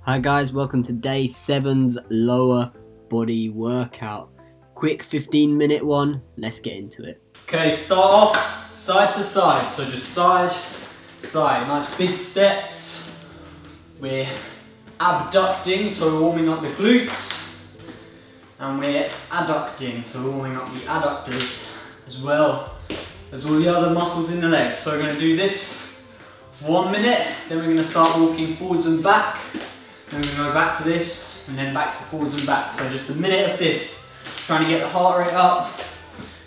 Hi guys, welcome to day 7's lower body workout. Quick 15-minute one, let's get into it. Okay, start off side to side, so just side, side. Nice big steps. We're abducting, so we're warming up the glutes. And we're adducting, so we're warming up the adductors as well as all the other muscles in the legs. So we're going to do this for 1 minute, then we're going to start walking forwards and back. Then we're going to go back to this, and then back to forwards and back. So just a minute of this, trying to get the heart rate up.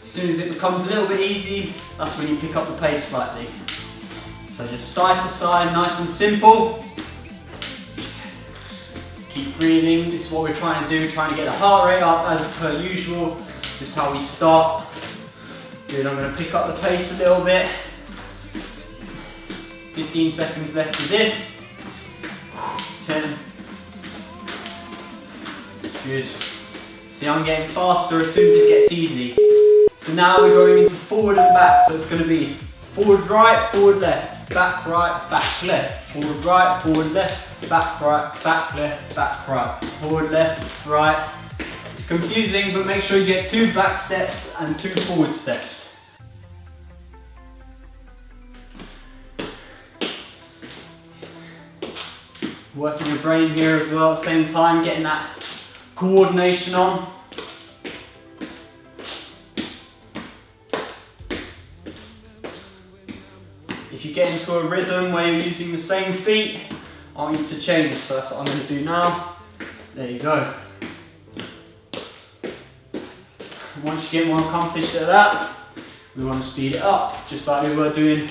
As soon as it becomes a little bit easy, that's when you pick up the pace slightly. So just side to side, nice and simple. Keep breathing, this is what we're trying to do, trying to get the heart rate up as per usual. This is how we start. Good, I'm going to pick up the pace a little bit. 15 seconds left of this. 10. Good. See, I'm getting faster as soon as it gets easy. So now we're going into forward and back. So it's going to be forward right, forward left, back right, back left, forward right, forward left, back right, back left, back right, forward left, right. It's confusing, but make sure you get 2 back steps and 2 forward steps. Working your brain here as well at the same time, getting that coordination on. If you get into a rhythm where you're using the same feet, I want you to change. So that's what I'm going to do now. There you go. Once you get more accomplished at that, we want to speed it up, just like we were doing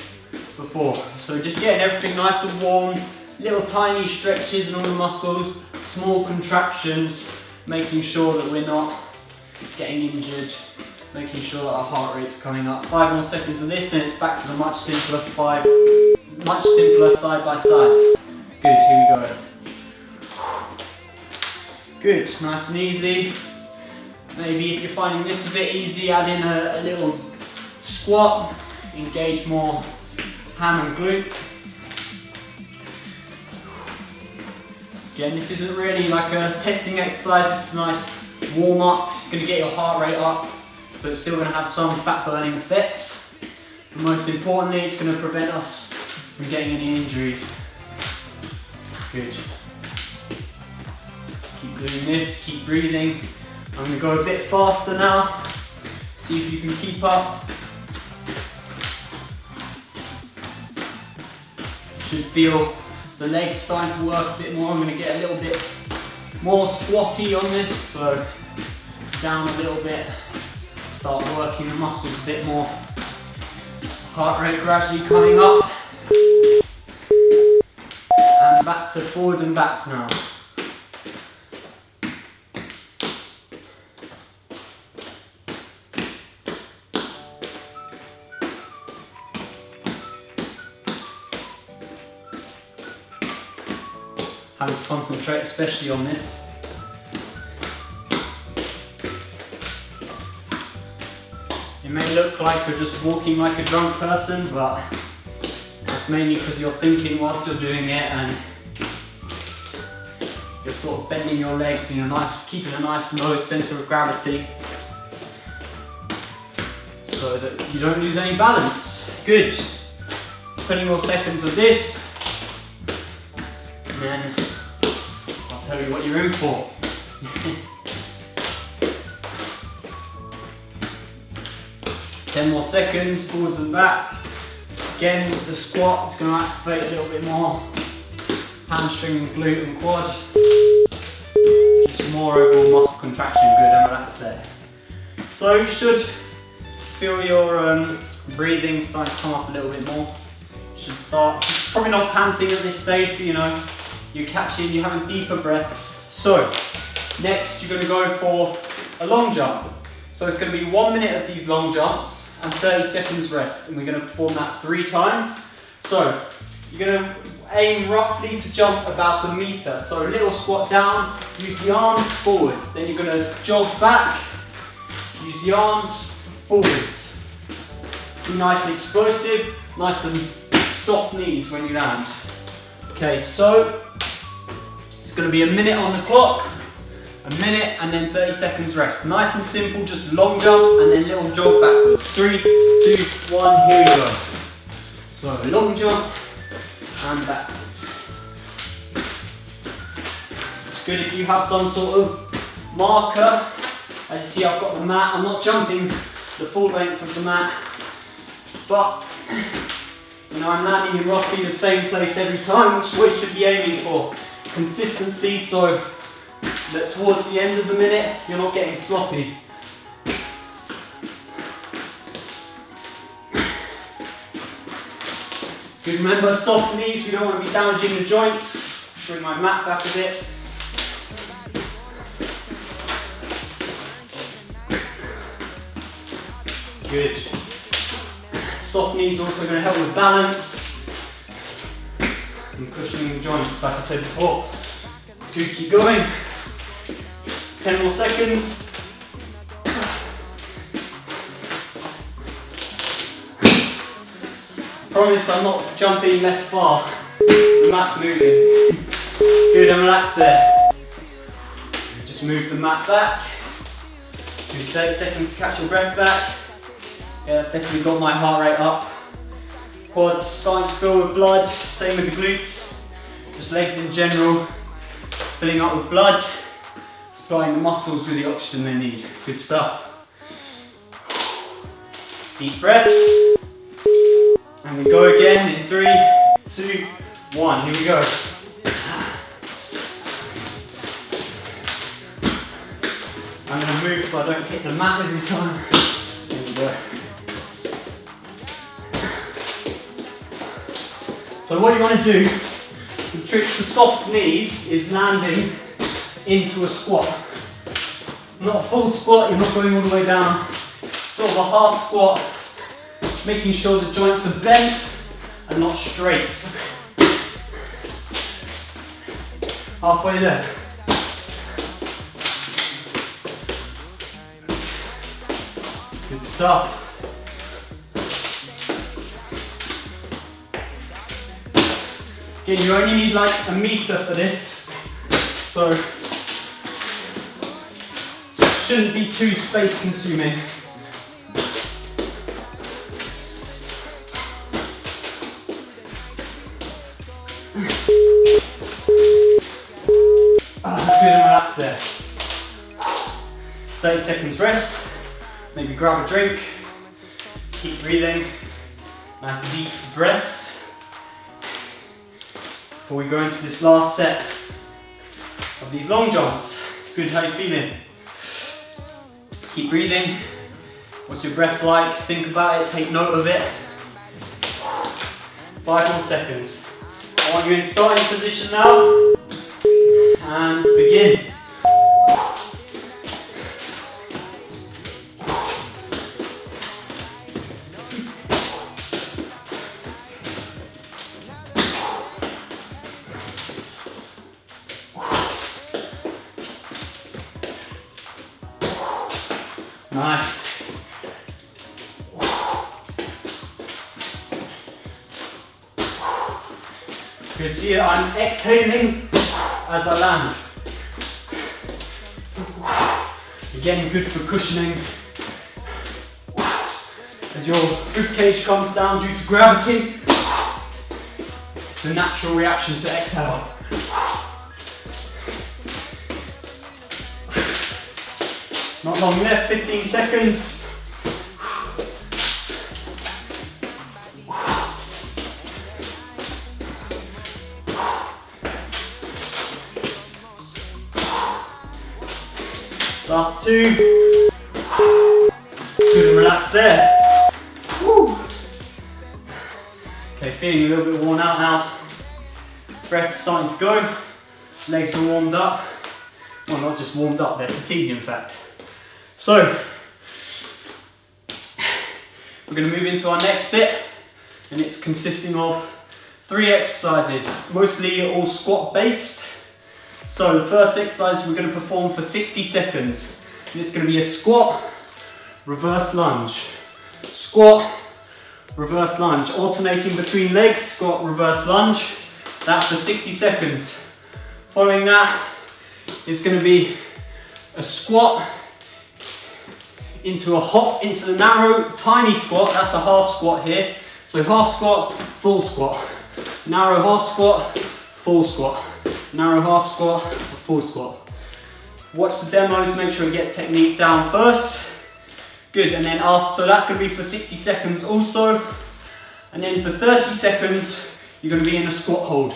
before. So just getting everything nice and warm. Little tiny stretches in all the muscles, small contractions, making sure that we're not getting injured, making sure that our heart rate's coming up. 5 more seconds of this, and it's back to the much simpler side by side. Good, here we go. Good, nice and easy. Maybe if you're finding this a bit easy, add in a little squat, engage more ham and glute. Again, this isn't really like a testing exercise, this is a nice warm up. It's going to get your heart rate up, so it's still going to have some fat burning effects. But most importantly, it's going to prevent us from getting any injuries. Good. Keep doing this, keep breathing. I'm going to go a bit faster now, see if you can keep up. Should feel the legs starting to work a bit more. I'm going to get a little bit more squatty on this, so down a little bit, start working the muscles a bit more. Heart rate gradually coming up, and back to forward and back now. Having to concentrate especially on this. It may look like you're just walking like a drunk person, but that's mainly because you're thinking whilst you're doing it, and you're sort of bending your legs and you're keeping a nice low centre of gravity so that you don't lose any balance. Good. 20 more seconds of this, and then I'll tell you what you're in for. 10 more seconds, forwards and back. Again, with the squat, it's going to activate a little bit more hamstring and glute and quad. Just more overall muscle contraction, good, and relax there. So you should feel your breathing starting to come up a little bit more. You should start, probably not panting at this stage, but you know, you're catching, you're having deeper breaths. So, next you're going to go for a long jump. So it's going to be 1 minute of these long jumps and 30 seconds rest, and we're going to perform that 3 times. So, you're going to aim roughly to jump about 1 meter. So a little squat down, use the arms forwards. Then you're going to jog back, use the arms forwards. Be nice and explosive, nice and soft knees when you land. Okay, so It's going to be a minute on the clock, a minute and then 30 seconds rest. Nice and simple, just long jump and then little jog backwards. 3, 2, 1, here we go. So long jump and backwards. It's good if you have some sort of marker. As you see, I've got the mat. I'm not jumping the full length of the mat, but you know, I'm landing in roughly the same place every time, which is what you should be aiming for. Consistency, so that towards the end of the minute, you're not getting sloppy. Good, remember, soft knees, we don't want to be damaging the joints. Bring my mat back a bit. Good. Soft knees are also going to help with balance and cushioning the joints, like I said before. Good, keep going. 10 more seconds. Promise I'm not jumping less fast. The mat's moving. Good, and relax there. Just move the mat back. Give 30 seconds to catch your breath back. Yeah, that's definitely got my heart rate up. Quads starting to fill with blood. Same with the glutes. Just legs in general. Filling up with blood. Supplying the muscles with the oxygen they need. Good stuff. Deep breaths. And we go again in 3, 2, 1. Here we go. I'm going to move so I don't hit the mat every time. Here we go. So what you want to do, the trick to soft knees, is landing into a squat. Not a full squat, you're not going all the way down. Sort of a half squat, making sure the joints are bent and not straight. Halfway there. Good stuff. Again, you only need like a meter for this, so shouldn't be too space consuming. Good, and relax there. 30 seconds rest. Maybe grab a drink. Keep breathing. Nice deep breaths. Before we go into this last set of these long jumps. Good, how you feeling? Keep breathing. What's your breath like? Think about it, take note of it. 5 more seconds. I want you in starting position now. And begin. Nice. You can see I'm exhaling as I land. Again, good for cushioning. As your ribcage comes down due to gravity, it's a natural reaction to exhale. Not long left, 15 seconds. Last 2. Good, and relax there. Woo. Okay, feeling a little bit worn out now. Breath starting to go. Legs are warmed up. Well, not just warmed up, they're fatigued in fact. So, we're going to move into our next bit, and it's consisting of 3 exercises, mostly all squat based. So the first exercise we're going to perform for 60 seconds, and it's going to be a squat, reverse lunge. Squat, reverse lunge, alternating between legs, squat, reverse lunge. That's for 60 seconds. Following that is going to be a squat into a hop, into the narrow, tiny squat. That's a half squat here. So half squat, full squat. Narrow half squat, full squat. Narrow half squat, full squat. Watch the demos, make sure you get technique down first. Good, and then after, so that's going to be for 60 seconds also. And then for 30 seconds, you're going to be in a squat hold.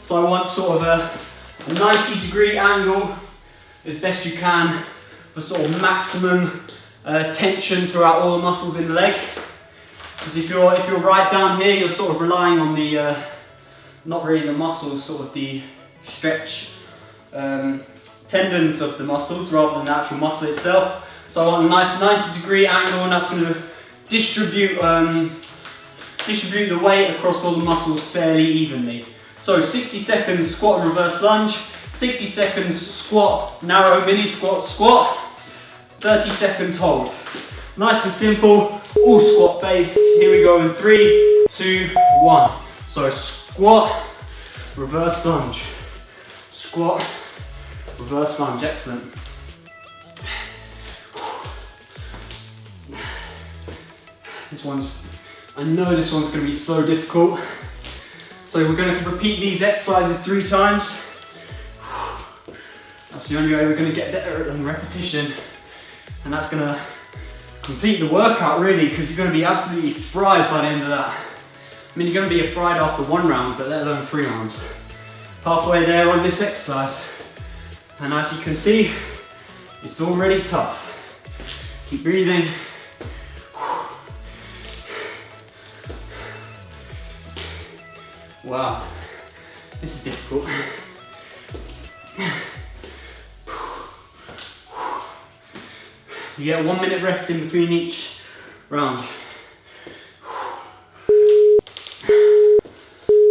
So I want sort of a 90-degree angle as best you can for sort of maximum tension throughout all the muscles in the leg. Because if you're right down here, you're sort of relying on the, not really the muscles, sort of the stretch tendons of the muscles rather than the actual muscle itself. So I want a nice 90-degree angle, and that's going to distribute the weight across all the muscles fairly evenly. So 60 seconds squat and reverse lunge, 60 seconds squat, narrow mini squat, squat, 30 seconds hold. Nice and simple, all squat based. Here we go in 3, 2, 1. So squat, reverse lunge, squat, reverse lunge, excellent. I know this one's going to be so difficult. So we're going to repeat these exercises 3 times. That's the only way we're going to get better at repetition. And that's going to complete the workout really, because you're going to be absolutely fried by the end of that. I mean, you're going to be fried after 1 round, but let alone 3 rounds. Halfway there on this exercise. And as you can see, it's already tough. Keep breathing. Wow, this is difficult. You get 1 minute rest in between each round.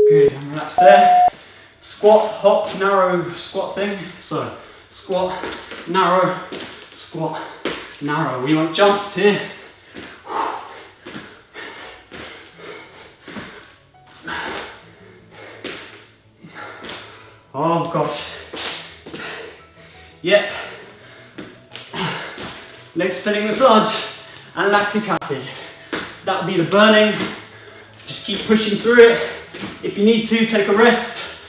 Good, and relax there. Squat, hop, narrow squat thing. So, squat, narrow, squat, narrow. We want jumps here. Oh gosh. Yep. Legs filling with blood and lactic acid. That would be the burning. Just keep pushing through it. If you need to, take a rest.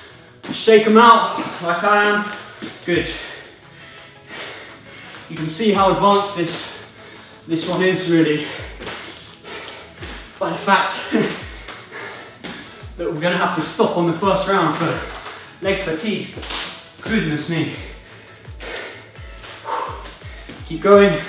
Shake them out like I am. Good. You can see how advanced this one is really. By the fact that we're going to have to stop on the first round for leg fatigue. Goodness me. Keep going.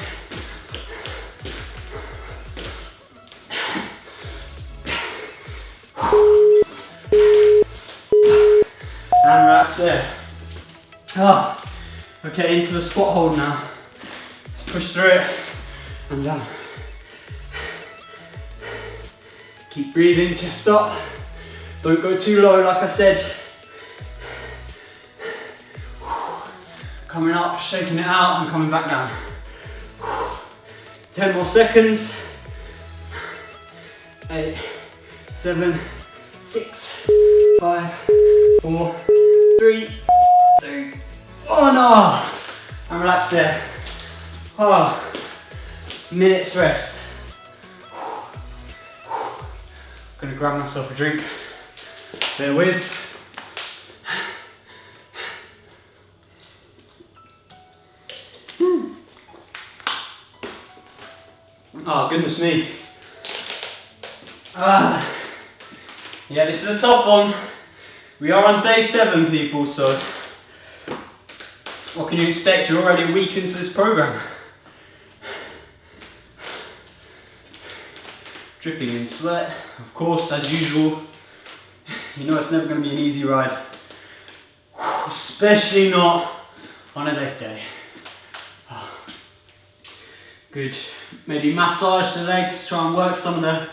And relax there. Ah, okay, into the squat hold now. Let's push through it and down. Keep breathing, chest up. Don't go too low, like I said. Coming up, shaking it out and coming back down. 10 more seconds. 8, 7, 6, 5, 4, 3, 2, 1. Oh, and relax there. Oh, minutes rest. Gonna grab myself a drink. Bear with. Oh, goodness me. Yeah, this is a tough one. We are on day 7, people, so what can you expect? You're already a week into this program. Dripping in sweat, of course, as usual. You know it's never going to be an easy ride. Especially not on a leg day. Good. Maybe massage the legs, try and work some of the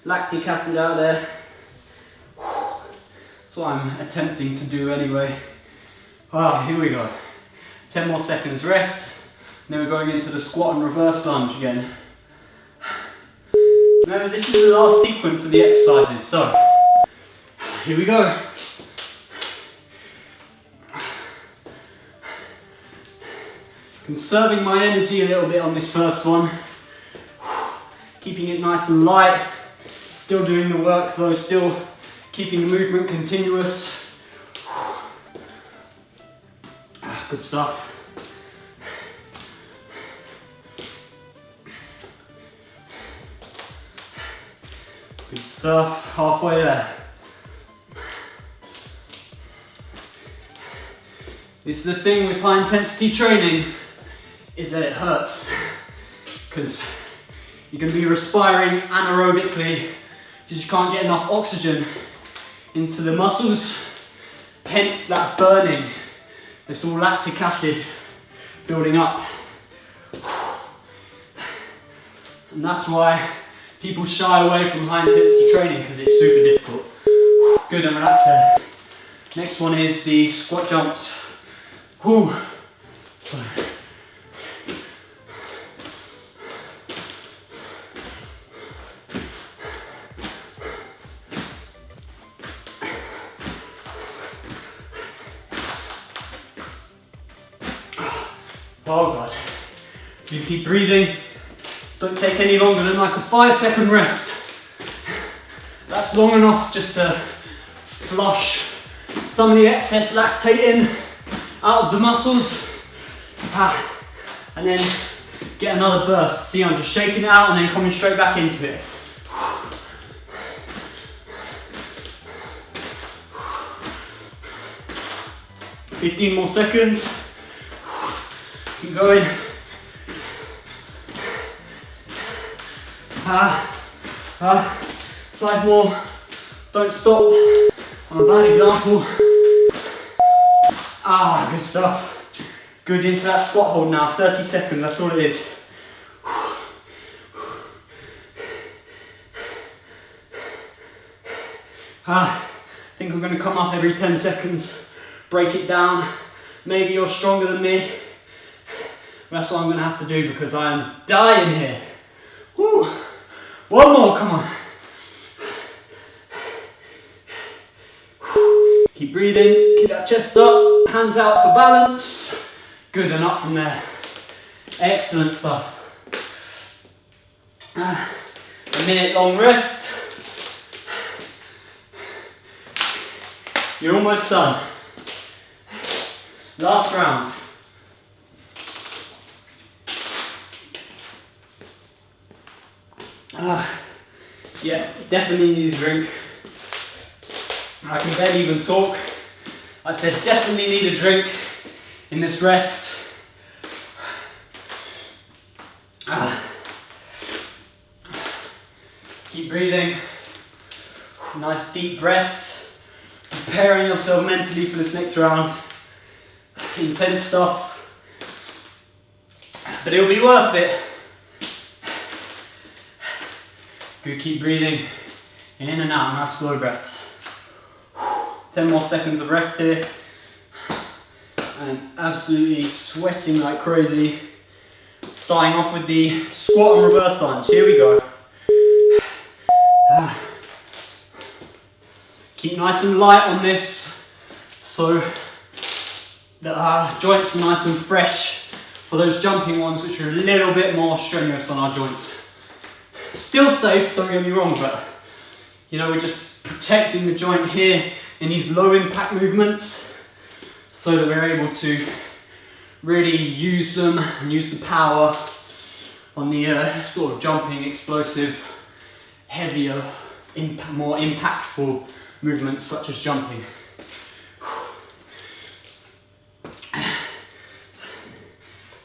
lactic acid out there. That's what I'm attempting to do anyway. Here we go. 10 more seconds rest. And then we're going into the squat and reverse lunge again. Remember, this is the last sequence of the exercises, so here we go. Conserving my energy a little bit on this first one. Keeping it nice and light. Still doing the work though, still keeping the movement continuous. Good stuff. Good stuff, halfway there. This is the thing with high intensity training, is that it hurts. Because you're going to be respiring anaerobically because you can't get enough oxygen into the muscles, hence that burning. It's all lactic acid building up. And that's why people shy away from high intensity training, because it's super difficult. Good, and relax there. Next one is the squat jumps. Whew. So. Oh God. You keep breathing. Don't take any longer than like a 5-second rest. That's long enough just to flush some of the excess lactate in out of the muscles. And then get another burst. See, I'm just shaking it out and then coming straight back into it. 15 more seconds. Keep going. 5 more. Don't stop. I'm a bad example. Good stuff. Good, into that squat hold now. 30 seconds, that's all it is. I think I'm going to come up every 10 seconds, break it down. Maybe you're stronger than me. That's what I'm going to have to do because I am dying here. Woo. One more, come on. Keep breathing, keep that chest up, hands out for balance. Good, and up from there. Excellent stuff. A minute long rest. You're almost done. Last round. Yeah, definitely need a drink. I can barely even talk. I said definitely need a drink in this rest. Keep breathing. Nice deep breaths. Preparing yourself mentally for this next round. Intense stuff. But it'll be worth it. Good, keep breathing in and out, nice slow breaths. 10 more seconds of rest here. I'm absolutely sweating like crazy. Starting off with the squat and reverse lunge. Here we go. Keep nice and light on this so the joints are nice and fresh for those jumping ones, which are a little bit more strenuous on our joints. Still safe, don't get me wrong, but you know, we're just protecting the joint here in these low impact movements so that we're able to really use them and use the power on the sort of jumping, explosive, heavier, more impactful movements such as jumping.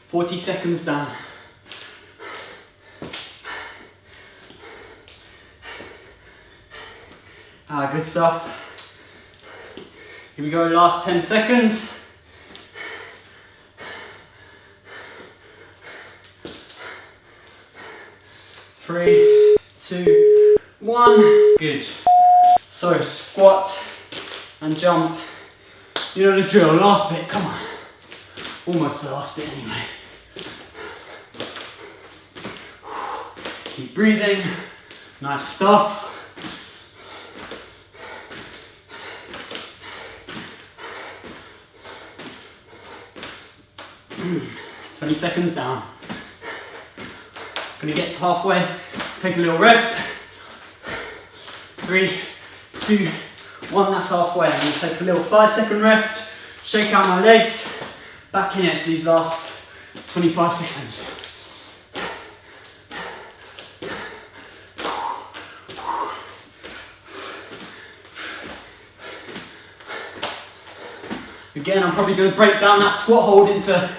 40 seconds down. Good stuff. Here we go, last 10 seconds. Three, 2, 1. Good. So squat and jump. You know the drill. Last bit. Come on. Almost the last bit anyway. Keep breathing. Nice stuff. 20 seconds down. Gonna get to halfway, take a little rest. 3, 2, 1, that's halfway. I'm gonna take a little 5-second rest, shake out my legs, back in it for these last 25 seconds. Again, I'm probably going to break down that squat hold into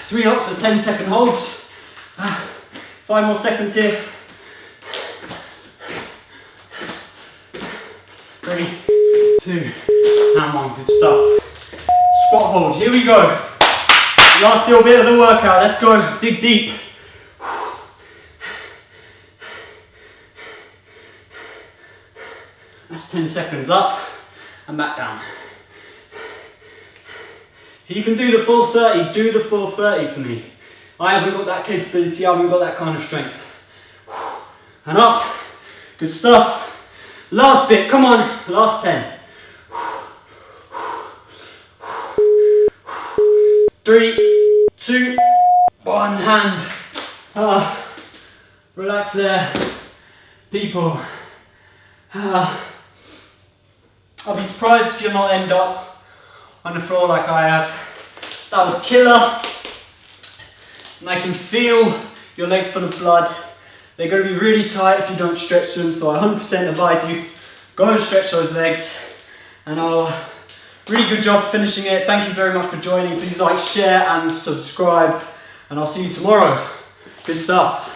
3 lots of 10-second holds. 5 more seconds here. 3, 2, and 1. Good stuff. Squat hold. Here we go. Last little bit of the workout. Let's go. Dig deep. That's 10 seconds up and back down. If you can do the full 30, do the full 30 for me. I haven't got that capability, I haven't got that kind of strength. And up. Good stuff. Last bit, come on. Last 10. 3, 2, 1, hand. Relax there, people. I'll be surprised if you're not end up on the floor like I have. That was killer. And I can feel your legs full of blood. They're going to be really tight if you don't stretch them, so I 100% advise you, go and stretch those legs. And really good job finishing it. Thank you very much for joining. Please like, share and subscribe. And I'll see you tomorrow. Good stuff.